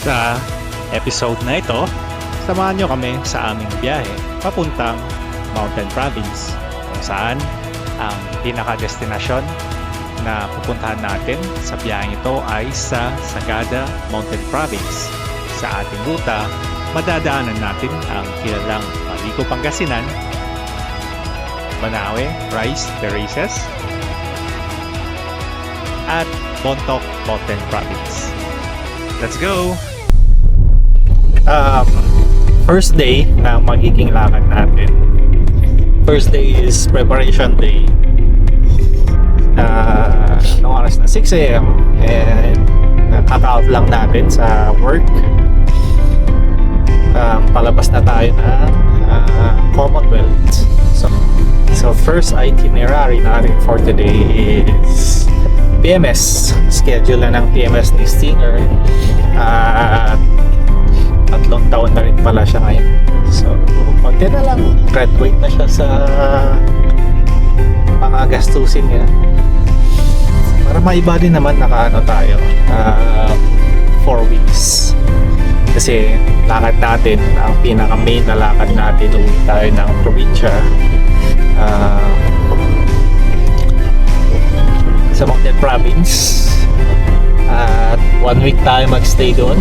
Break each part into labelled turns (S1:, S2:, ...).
S1: Sa episode na ito, samahan nyo kami sa aming biyahe papuntang Mountain Province, kung saan ang pinaka-destinasyon na pupuntahan natin sa biyaheng ito ay sa Sagada Mountain Province. Sa ating ruta, madadaanan natin ang kilalang Malico, Pangasinan, Banawe, Rice Terraces, at Bontoc Mountain Province. Let's go! First day na magiging lakad natin. First day is preparation day. Noong oras na 6 a.m. and kaka-out lang natin sa work. Palabas na tayo na Commonwealth. So first itinerary natin for today is PMS. Schedule na ng PMS ni Stinger. Tatlong taon na rin pala siya ngayon. So, konti na lang. Graduate na siya sa mga gastusin niya. Para maiba din naman nakaano tayo. 4 weeks. Kasi lakad natin, ang pinaka-main na lakad natin, uwi tayo ng probinsya. Sa Mountain Province. At 1 week tayo magstay doon.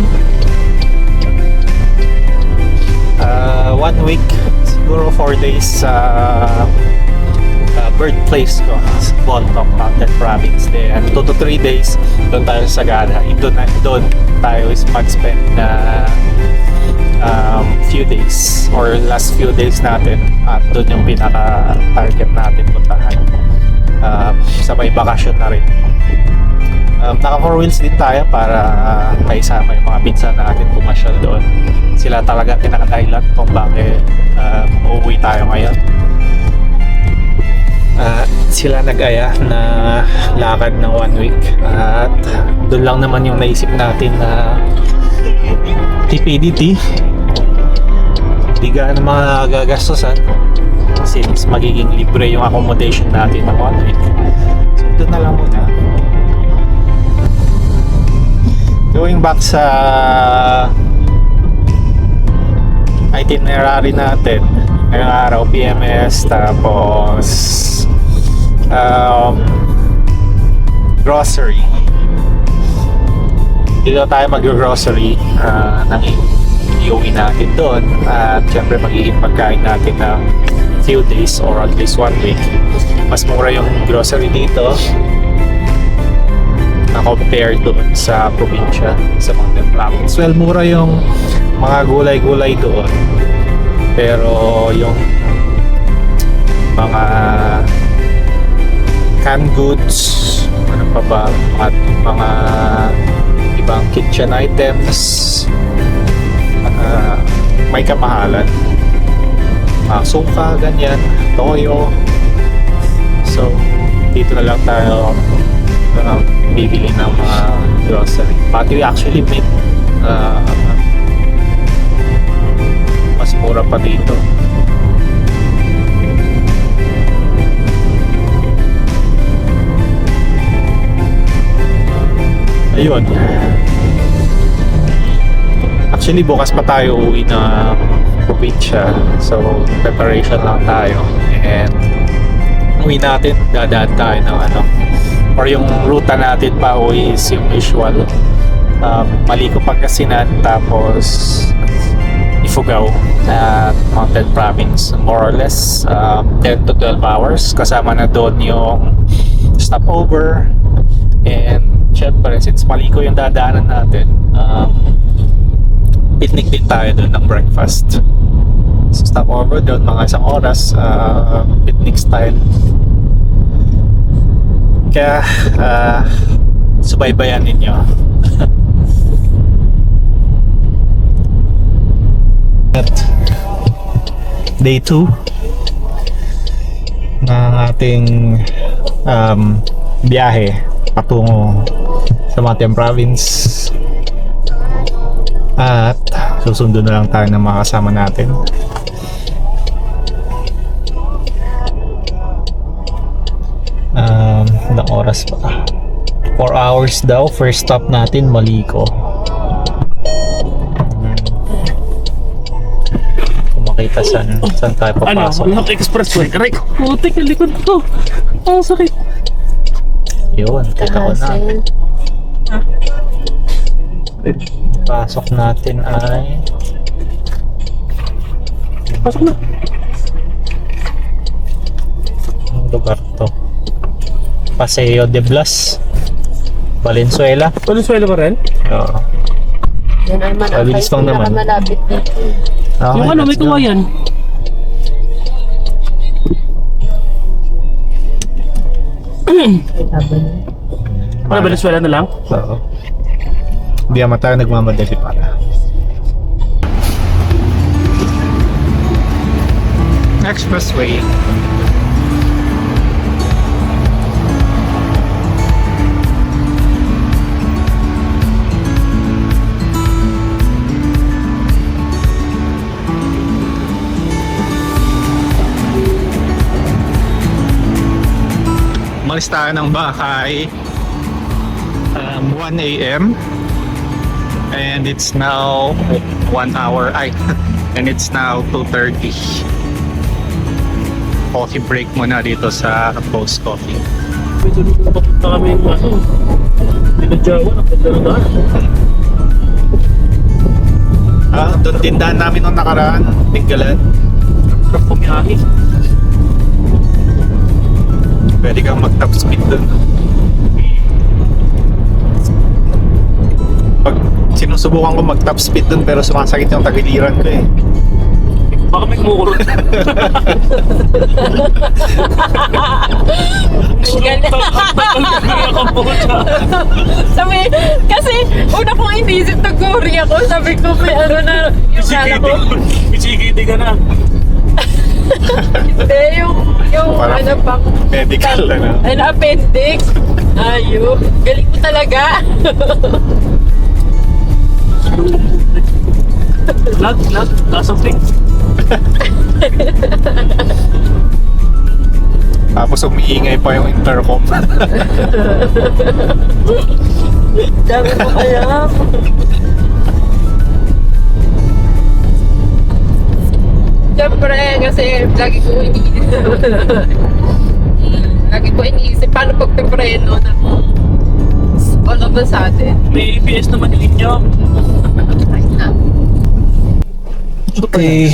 S1: 1 week, siguro 4 days sa birthplace ko sa Bontoc Mountain Province. Then 2 to 3 days doon tayo sa Sagada. Doon tayo is mag-spend na few days or last few days natin, at doon yung pinaka-target natin puntahan. Sabay bakasyon na rin. Naka 4 wheels din tayo para maisama yung mga pinsan natin pumasyal doon. Sila talaga pinaka-dahilan kung bakit uuwi tayo ngayon. Sila nag-aya na lakad ng 1 week, at doon lang naman yung naisip natin na TPDT. Hindi gaano mga gagastosan since magiging libre yung accommodation natin ng 1 week. So doon na lang muna. Going back sa itinerary natin ngayong araw, PMS, tapos grocery. Dito tayo mag-grocery ng iuwi natin doon, at syempre magiging pagkain natin na few days or at least 1 week. Mas mura yung grocery dito na compare doon sa probinsya, sa Mountain Province. Well, mura yung mga gulay-gulay doon, pero yung mga canned goods, ano pa ba, mga ibang kitchen items, may kamahalan. Suka, ganyan, toyo. So, dito na lang tayo bibili ng mga grocery. Pati actually meat, mas mura pa dito. Ayun. Actually bukas pa tayo uwi na probinsya, so preparation lang tayo, and uwi natin, dadaan tayo ng or yung ruta natin pa uwi is yung usual, Malico, Pangasinan, tapos Ifugao at Mountain Province. More or less 10 to 12 hours, kasama na doon yung stopover, and syempre since Malico yung dadaanan natin, picnic din tayo doon ng breakfast. So stopover doon mga 1 oras, picnic style. Kaya subaybayan ninyo. At day 2 ng ating biyahe patungo sa Mountain Province, at susundo na lang tayo ng mga kasama natin. Ilang oras pa? 4 hours daw. First stop natin Malico. kita saan tayo
S2: Ano?
S1: papasok.
S2: North Expressway. Aray ko. Putik, ang likod ko. Ang sakit.
S1: Yun, kita ko na. Pasok natin ay...
S2: Pasok na.
S1: Anong lugar to? Paseo de Blas, Valenzuela.
S2: Valenzuela ba rin?
S1: Oo.
S3: Yan naman ang
S1: Mabilis lang naman.
S3: malapit dito.
S1: Okay,
S2: Yung ano, may
S1: let's go.
S2: kawayan.
S3: Laban.
S2: Ano, Valenzuela na lang?
S1: Oo. Hindi naman tayo nagmamadali para. Expressway. Umalis tayo ng bahay 1 a.m. and it's now 1 hour and it's now 2:30. Coffee break muna dito sa Post Coffee.
S2: Medyo nung papunta kami yung ano. Pinadyawan, ang ganda ng daan.
S1: Doon tindahan namin nung nakaraan, tinggalan.
S2: Sarap pumiyahe.
S1: Pwede kang mag-top speed doon. Pag sinusubukan ko mag-top speed doon pero sumasakit yung tagiliran ko eh.
S2: Baka may kumukulot.
S3: Sabi, kasi una kong inisip na Korea ko, sabi ko may ano na, yung kala ko,
S2: Pichikiti ka na.
S3: hindi, yung
S1: Parang
S3: ano pa,
S1: medical ano.
S3: an appendix. Ayo, galing mo talaga.
S2: Lag, taas ang flick.
S1: Tapos umiingay pa yung intercom.
S3: Dami mo kaya. Siyempre, kasi lagi ko iniisip paano pagpipreno na all of a sudden.
S2: May ABS naman yung inyo.
S3: Ay na.
S1: Okay,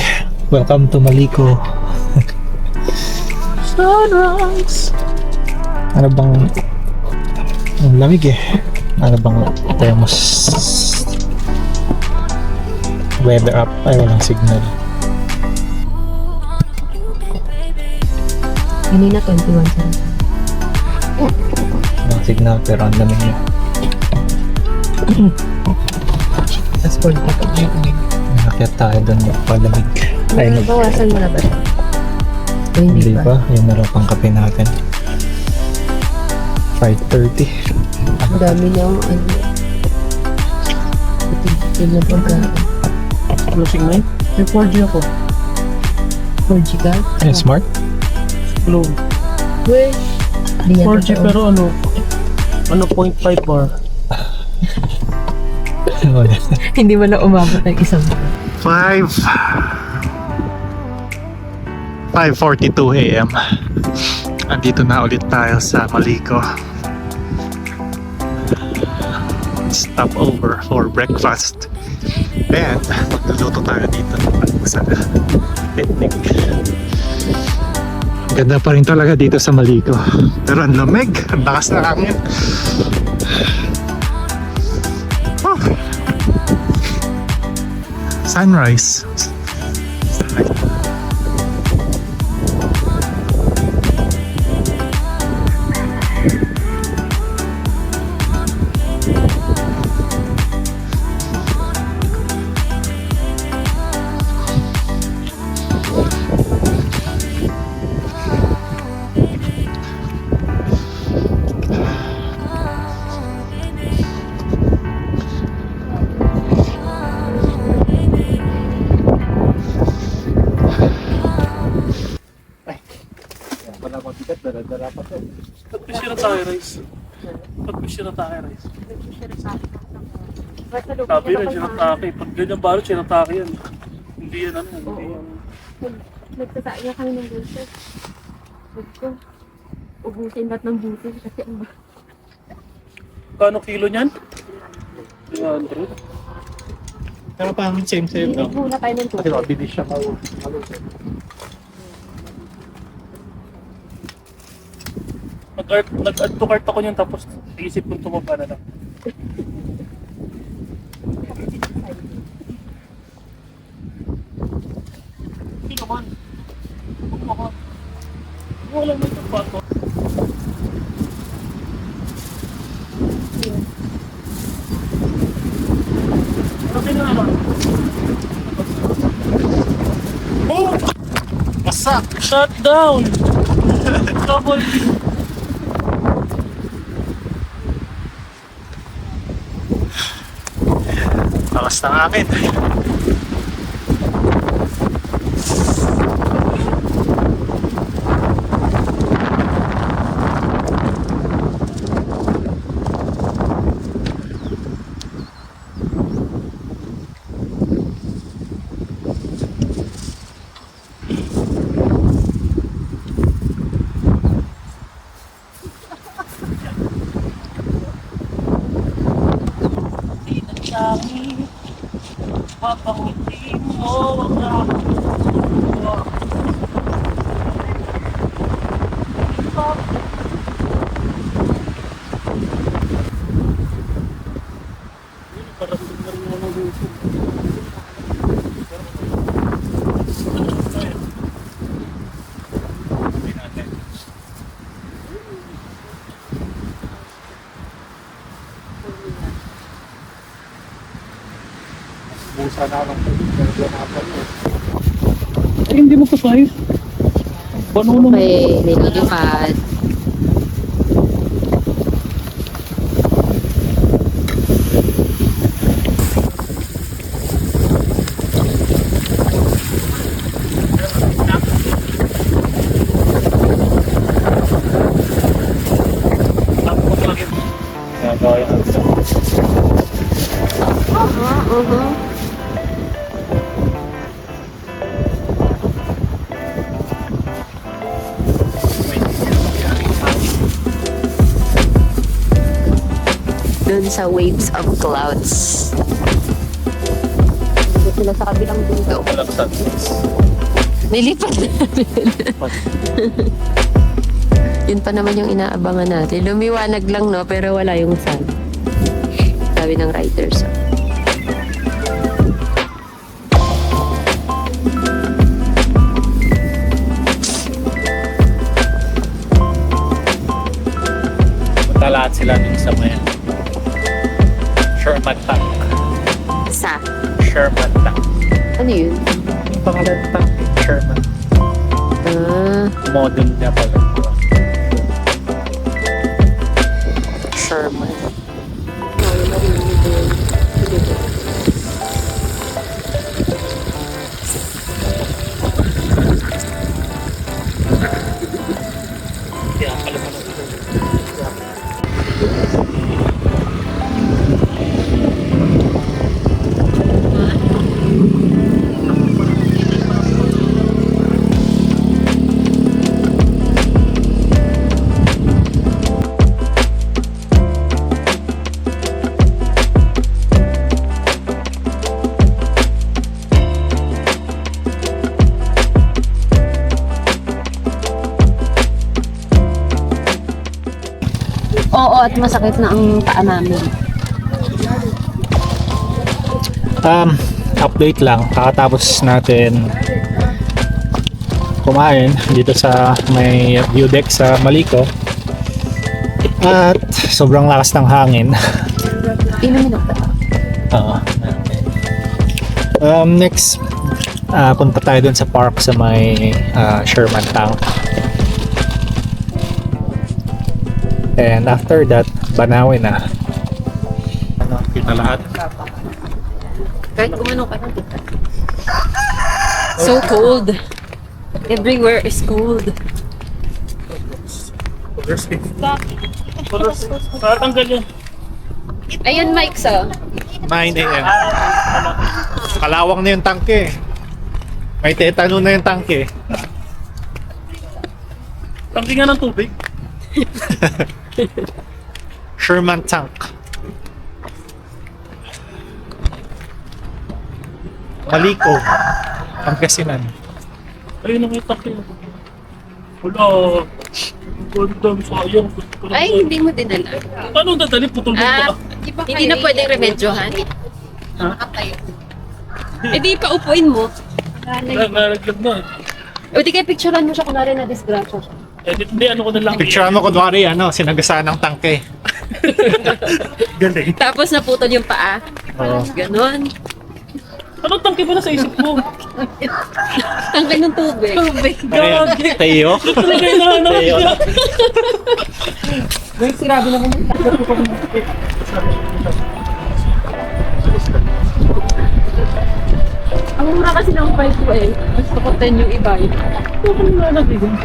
S1: welcome to Maliko.
S2: Sunrise.
S1: Ano bang... Ang lamig eh. Ano bang thermos... Weather up. Ay, walang signal.
S3: Kanina 21 sa
S1: Walang signal pero ang lamig niya.
S3: Tapos 40 pa.
S1: Nakakit tayo doon palamig. Ay,
S3: Bawasan mo na ba? O
S1: hindi ba? Yun na lang pang kape natin. 5:30.
S3: Ang dami niyang ano. Itigil na pagkain.
S2: Closing na yun.
S3: May 4G ako. 4G ka?
S1: Eh, smart?
S2: Glow.
S3: Wish.
S2: 4G pero ano 0.5 bar.
S1: Wala.
S3: Hindi mo na umabot ng isang
S1: 5:42 a.m. Andito na ulit tayo sa Maliko. Stop over for breakfast. And magluluto tayo dito sa picnic. Ganda pa rin talaga dito sa Maliko. Pero ang lamig, ang lakas ng hangin. Oh. Sunrise.
S2: Pag-fish na tayo, Rice. Pag-fish na tayo, Rice. Sabi na, sinatake. Pag ganyan balot, sinatake yan. Hindi yan ano, hindi yan.
S3: Nagsasaing kami ng buses. Sabi ko, ubusin lahat ng buses kasi ang
S2: Kano kilo niyan? 300.
S1: Pero parang same no?
S3: Iibo na tayo ng
S1: Kasi
S3: tubig.
S1: mabilis siya malusog.
S2: Nag-add to cart ako niyan tapos naisip kong tumaba na lang. Hindi naman. Huwag mo ka. Wala mo itong bato. Okay na naman.
S1: Oh! Masak!
S2: Shut down! Double
S1: Lakas ng amin.
S2: Tinatangin, papangiti mo ang ako.
S1: Busa na lang.
S2: Ay, hindi mo kasay. Paano naman?
S3: May nililipad.
S1: Gagawin natin.
S3: Doon sa waves of clouds. Doon sila sa kabilang bundok.
S1: Walang sunrise.
S3: Nilipad namin. Yun pa naman yung inaabangan natin. Lumiwanag lang, no? Pero wala yung sun. Sabi ng riders.
S1: Punta lahat sila dun sa may Sherman Tank.
S3: Sa?
S1: Sherman Tank.
S3: Ano yun?
S1: Yung pangalan ng tank, Sherman.
S3: Ah,
S1: Model niya pala.
S3: Sherman.
S2: Kaya pala mo na ito.
S3: Oo, at masakit na ang paa namin.
S1: Update lang. Kakatapos natin kumain dito sa may view deck sa Maliko. At sobrang lakas ng hangin.
S3: Inumin ako.
S1: Oo. Next, punta tayo dun sa park sa may Sherman Tank. And after that, Banawe na. Ano, kita lahat.
S3: Kahit kumano ka lang. So cold. Everywhere is cold.
S2: Tatanggal yan.
S3: Ayan, Mike, sa
S1: 9 a.m. Kalawang na yung tangke. May tetano na yung tangke.
S2: Tangki nga ng tubig.
S1: Sherman tank. Maliko. Pangasinan.
S2: Ayun ang yung tangki. Wala. Ganda, sayang.
S3: Ay, hindi mo dinala.
S2: Ano dadali? Putol mo
S3: Ah,
S2: ba?
S3: hindi na pwedeng remedyohan.
S2: Ha?
S3: Eh di pa upuin mo.
S2: Nalaglag na.
S3: O di kaya picturean mo siya kunwari na disgrasya siya.
S2: Eh, hindi, ano ko na lang.
S1: Picture mo kunwari, sinagasaan ng tangke.
S2: Galing.
S3: Tapos naputol yung paa.
S1: Oo.
S3: Ganon.
S2: Anong tangki ba na sa isip mo?
S3: Tangkay ng tubig. Tubig.
S2: Gagi.
S1: Tayo.
S2: Talaga yung
S1: Tayo.
S3: Guys, grabe naman. Ang mura kasi ng 5 ko eh. Gusto ko 10 yung iba eh.
S2: Ano nga nagiging?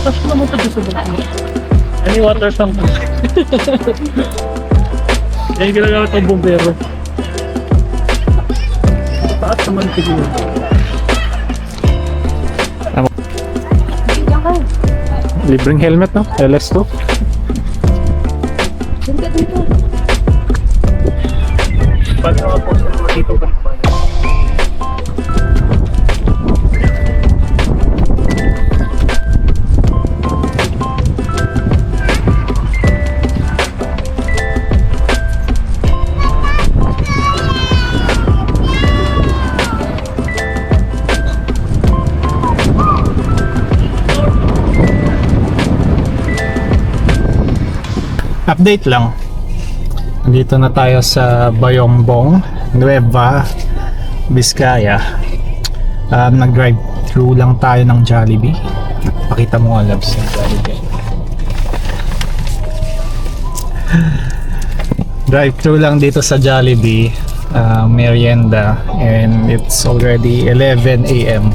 S2: Tapos naman ito sa bako. Any water tank. Yan yung ginagamit ng bumbero. Taas naman siguro.
S1: Libreng helmet, no? LS2.
S3: Ganda dito.
S2: Pag nakapost mo dito balik ba?
S1: Update lang. Dito na tayo sa Bayombong, Nueva Vizcaya. Nag-drive through lang tayo ng Jollibee. Pakita mo nga, Labs, yung Jollibee. Drive through lang dito sa Jollibee, merienda, and it's already 11 a.m.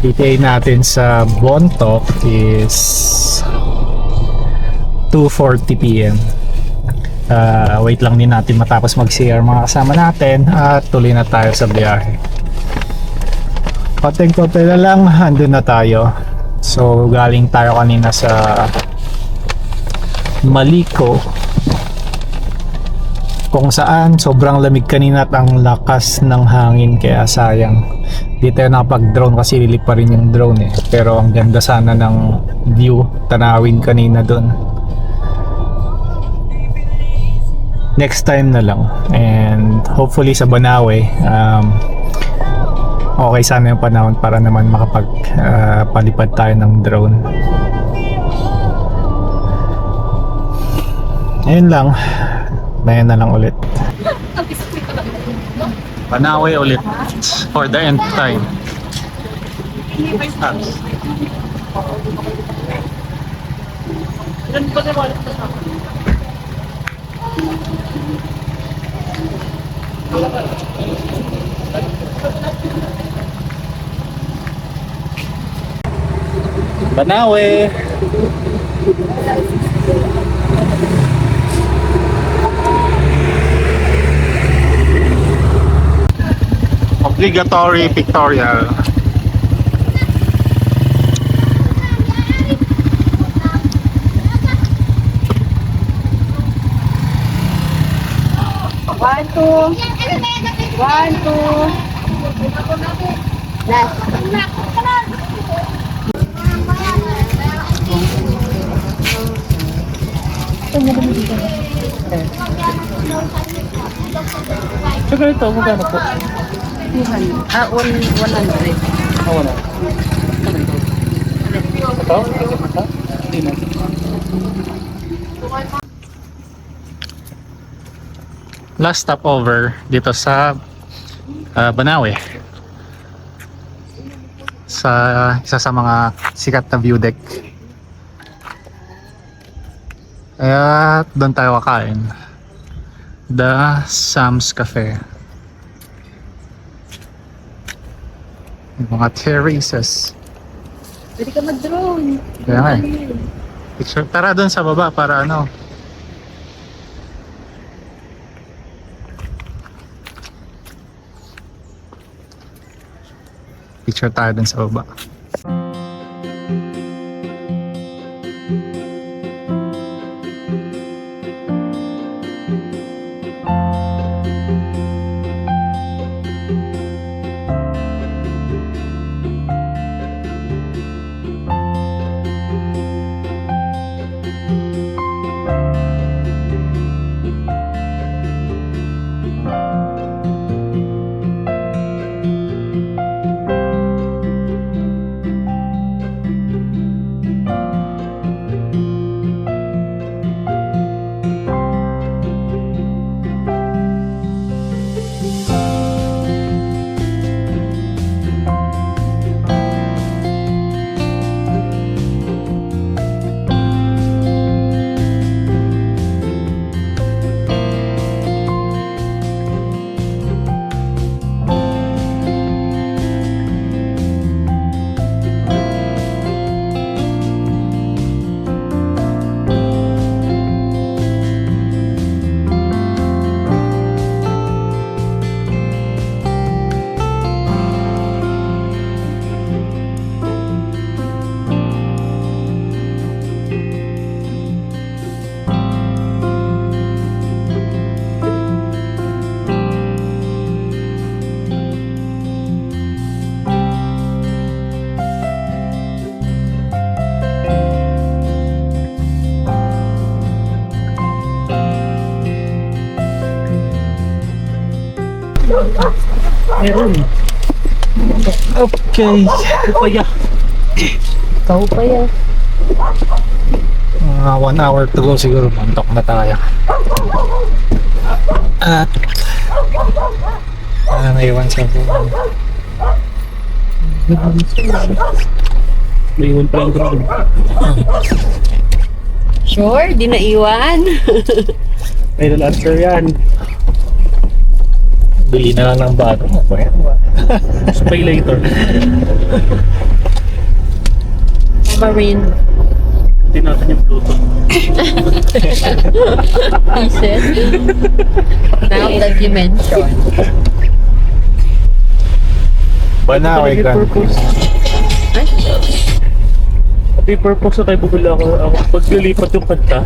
S1: ETA natin sa Bontoc is 2:40 p.m. Wait lang din natin matapos mag-CR mga kasama natin at tuloy na tayo sa biyahe. Konting-konti na lang, andun na tayo. So galing tayo kanina sa Maliko, kung saan sobrang lamig kanina at ang lakas ng hangin, kaya sayang di tayo nakapag-drone kasi lilik pa rin yung drone eh. Pero ang ganda sana ng view, tanawin kanina dun. Next time na lang, and hopefully sa Banawe okay sana yung panahon para naman makapag palipad tayo ng drone. Ayun lang, ngayon na lang ulit. Banawe ulit for the end time.
S2: Yan ba naman?
S1: Banawe. Obligatory pictorial.
S3: One, two. Last.
S2: Tsaka ito, magkano po?
S3: 200. 100.
S2: Ah, wala. Ito? Hindi na.
S1: Last stopover dito sa Banawe, sa isa sa mga sikat na view deck. Kaya doon tayo kakain, The Sam's Cafe. Yung mga terraces.
S3: Pwede ka mag-drone.
S1: Kaya nga eh. Picture, tara doon sa baba para ano. picture tayo dun sa baba.
S2: Meron.
S1: Okay.
S2: Upaya.
S3: Ikaw pa yan.
S1: Mga 1 hour to go siguro. Mantok na tayo. At naiwan sa buwan.
S2: May iwan pa yung drone.
S3: Sure, di na iwan.
S2: Final answer yan.
S1: Bili na lang ng bago.
S2: Pay later.
S3: Marine.
S2: Hindi natin yung Bluetooth.
S3: Pieces. Now that you mention.
S1: Banawe
S2: May
S1: Grand Prix.
S2: purpose.
S3: Ay,
S2: May purpose na tayo bumili ako. Pag nilipat yung kanta.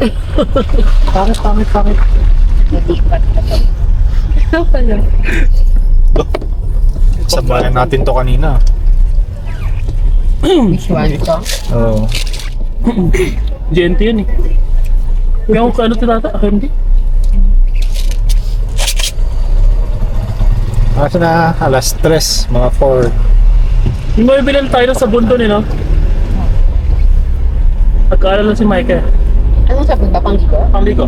S2: Pangit.
S3: nalipat ka pa. Ano pala?
S1: Sabayan natin to kanina.
S3: Which one to?
S1: Oo.
S2: GNT yun eh. Kaya kung ano tinata, hindi.
S1: Kasi na alas 3, mga 4.
S2: Yung may bilan tayo sa bundo eh, no? Nagkaalala si Micah.
S3: Anong sabi ba? Pangligo?
S2: Ang ligo.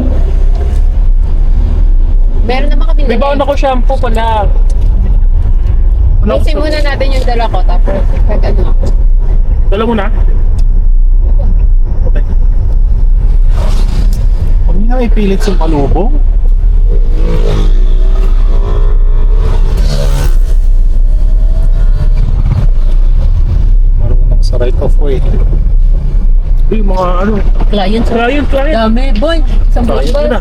S3: Meron naman kami
S2: May baon ako shampoo pala.
S3: Kasi muna natin yung dala ko, tapos pag ano ako.
S2: Dala mo na? Okay.
S1: Huwag niyo ipilit sa malubong. Marunong sa right of way.
S2: Uy, mga ano.
S3: Client.
S2: Client.
S3: Dami, boy. Isang
S2: Client
S3: bus.
S2: na.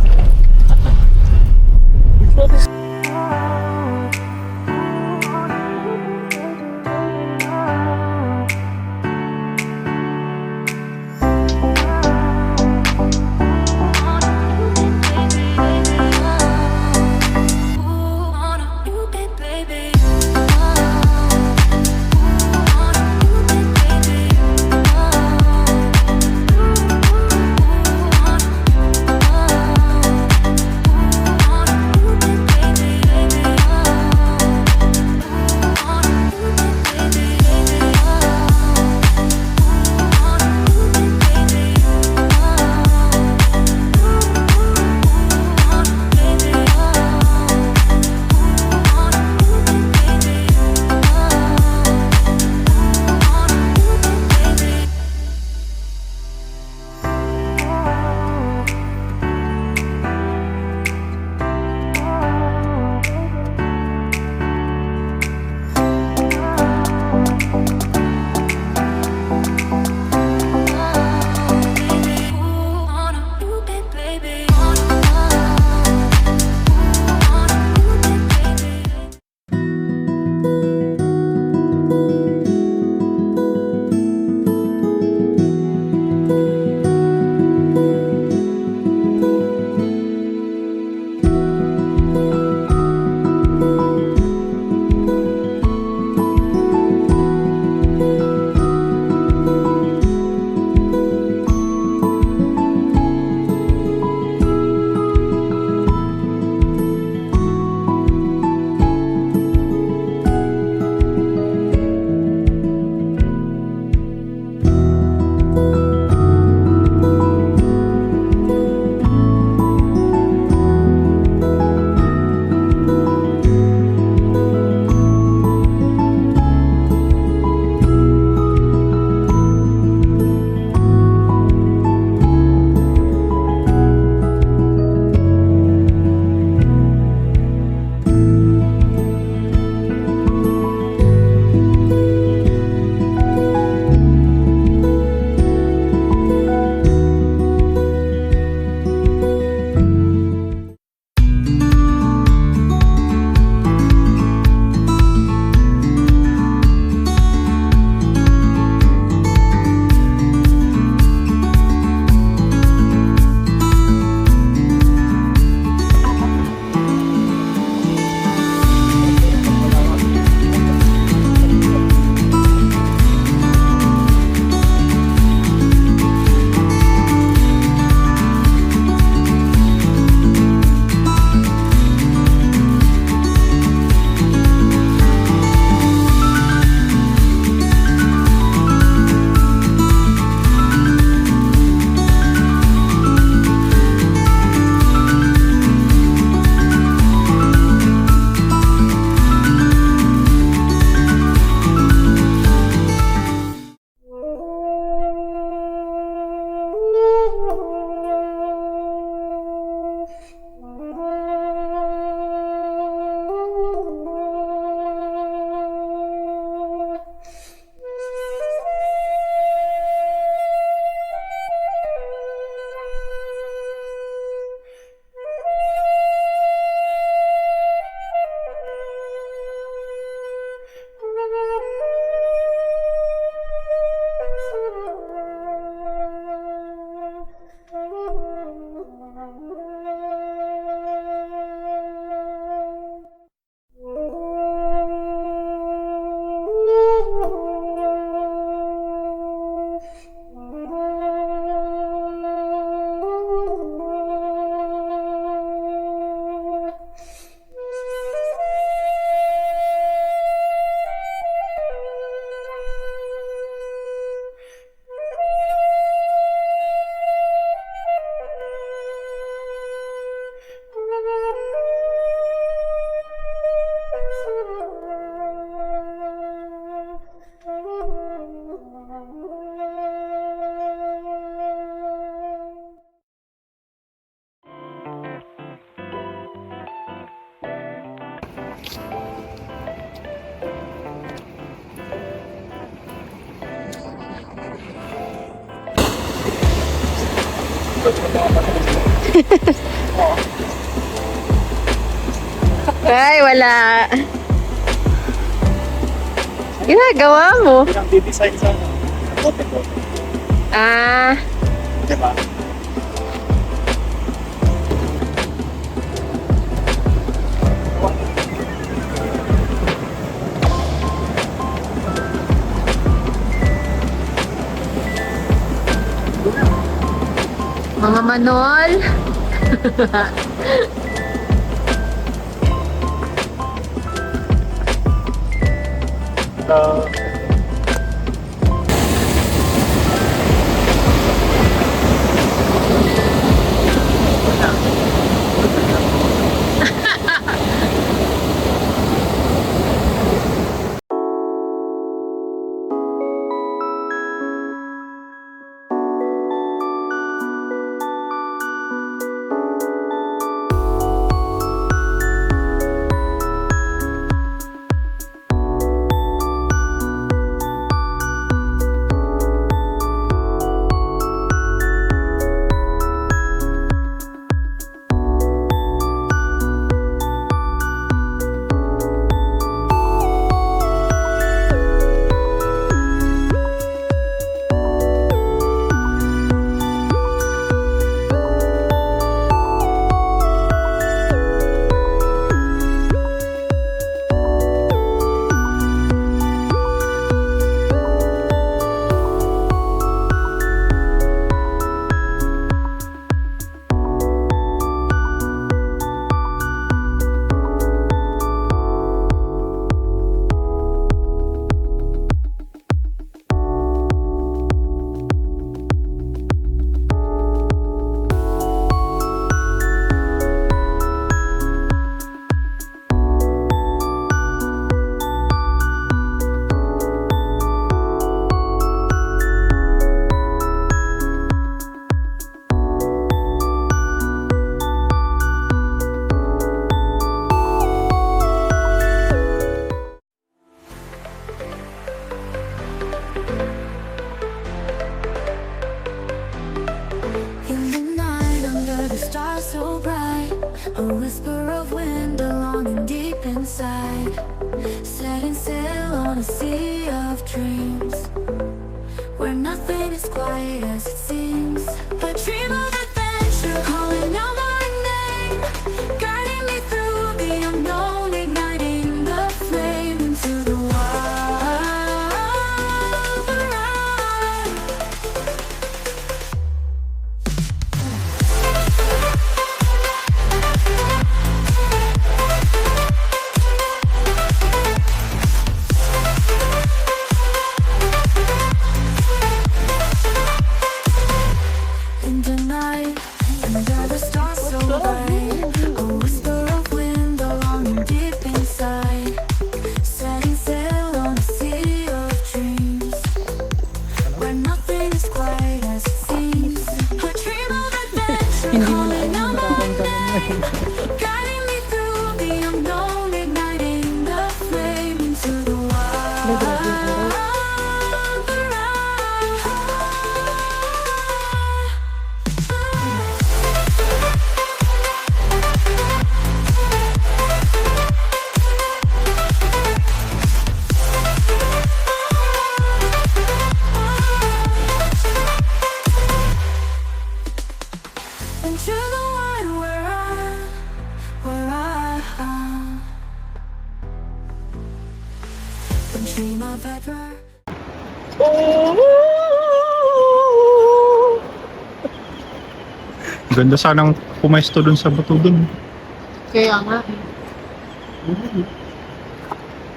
S3: Ay, wala. Ginagawa mo.
S1: Pinang-design sa bote ko.
S3: Ah,
S1: Diba?
S3: mga manol.
S4: nothing is quite as it seems. A dream of adventure calling out my name, guiding me through the unknown, igniting the flame into the wild around. In the night, under the stars so bright, a whisper of wind along deep inside, setting sail on a sea of dreams, where nothing is quite as it seems. A dream of adventure calling out my name, guiding me through the unknown, igniting the flame into the wild around. Into the one where I dream of ever.
S1: Ganda sanang pumesto dun sa bato dun.
S3: Kaya nga.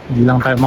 S1: Hindi lang tayo